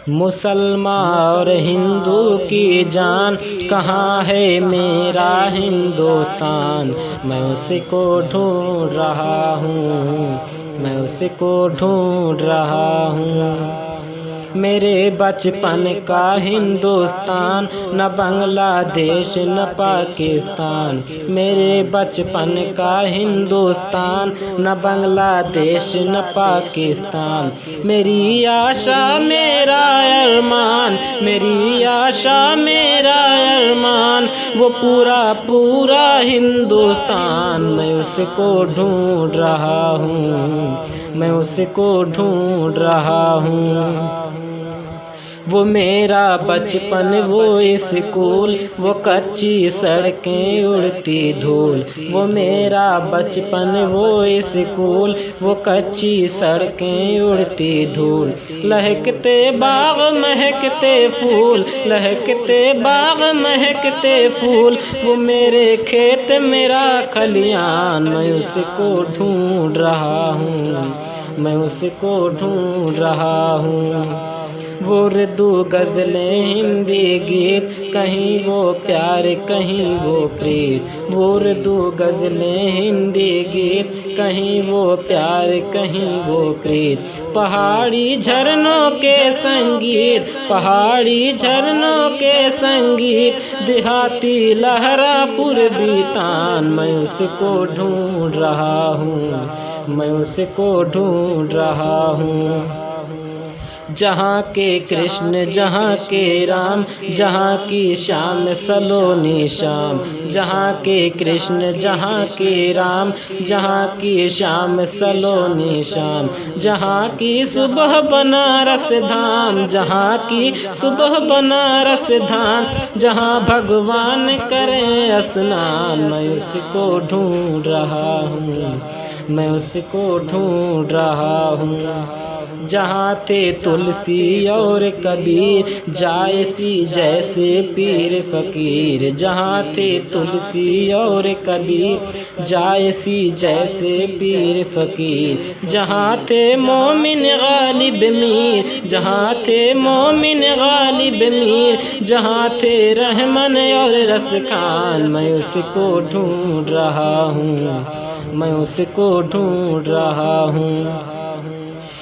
मुसलमान और हिंदू की जान, कहाँ है मेरा हिंदुस्तान। मैं उसको ढूंढ रहा हूँ, मैं उसको ढूंढ रहा हूँ। मेरे बचपन का हिंदुस्तान, न बांग्लादेश न पाकिस्तान। मेरे बचपन का हिंदुस्तान, न बांग्लादेश न पाकिस्तान। मेरी आशा मेरा अरमान, मेरी आशा मेरा अरमान, वो पूरा पूरा हिंदुस्तान। मैं उसको ढूंढ रहा हूँ, मैं उसको ढूंढ रहा हूँ। वो मेरा बचपन, वो स्कूल, वो कच्ची सड़कें उड़ती धूल। वो मेरा बचपन, वो स्कूल, वो कच्ची सड़कें उड़ती धूल। लहकते बाग महकते फूल, लहकते बाग महकते फूल। वो मेरे खेत मेरा खलियान, मैं उसको ढूंढ रहा हूँ, मैं उसको ढूंढ रहा हूँ। वो उर्दू गज़लें हिंदी गीत, कहीं वो प्यार कहीं वो प्रीत। वो उर्दू गज़लें हिंदी गीत, कहीं वो प्यार कहीं वो प्रीत। पहाड़ी झरनों के संगीत, पहाड़ी झरनों के संगीत। देहाती लहरा पूर्वी तान, मैं उसको ढूंढ रहा हूँ, मैं उसको ढूंढ रहा हूँ। जहाँ के कृष्ण जहाँ के राम, जहाँ की शाम सलोनी शाम। जहाँ के कृष्ण जहाँ के राम, जहाँ की शाम सलोनी शाम। जहाँ की सुबह बनारस धाम, जहाँ की सुबह बनारस धाम। जहाँ भगवान करें स्नान, मैं उसको ढूंढ रहा हूँ, मैं उसको ढूंढ रहा हूँ। जहाँ थे तुलसी और कबीर, जायसी जैसे पीर फकीर। जहाँ थे तुलसी और कबीर, जायसी जैसे पीर फकीर। जहाँ थे मोमिन गालिब मीर, जहाँ थे मोमिन गालिब मीर। जहाँ थे रहमन और रसखान, मैं उसको ढूंढ रहा हूँ, मैं उसको ढूंढ रहा हूँ।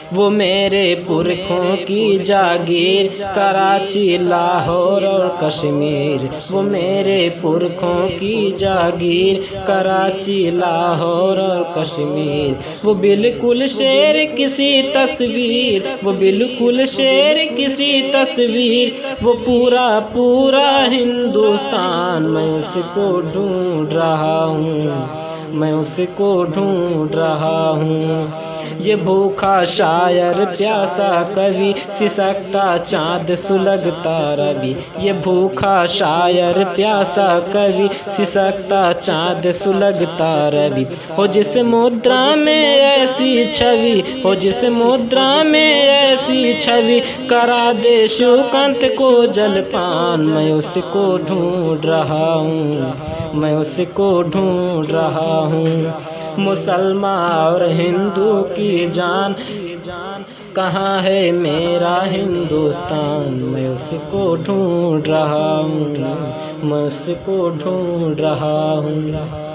वो मेरे पुरखों की जागीर, कराची लाहौर और कश्मीर। वो मेरे पुरखों की जागीर, कराची लाहौर और कश्मीर। वो बिल्कुल शेर किसी तस्वीर, वो बिल्कुल शेर किसी तस्वीर। वो पूरा पूरा हिंदुस्तान, मैं उसको ढूंढ रहा हूँ, मैं उसको ढूंढ रहा हूँ। ये भूखा शायर प्यासा कवि, सिसकता चाँद सुलगता रवि। ये भूखा शायर प्यासा कवि, सिसकता चाँद सुलगता रवि। हो जिस मुद्रा में ऐसी छवि, हो जिस मुद्रा में ऐसी छवि। करा दे शुकंत को जलपान, मैं उसको ढूंढ रहा हूँ, मैं उसको ढूंढ रहा हूँ। मुसलमान और हिंदू की जान, कहाँ है मेरा हिंदुस्तान। मैं उसको ढूंढ रहा हूँ, मैं उसको ढूंढ रहा हूँ।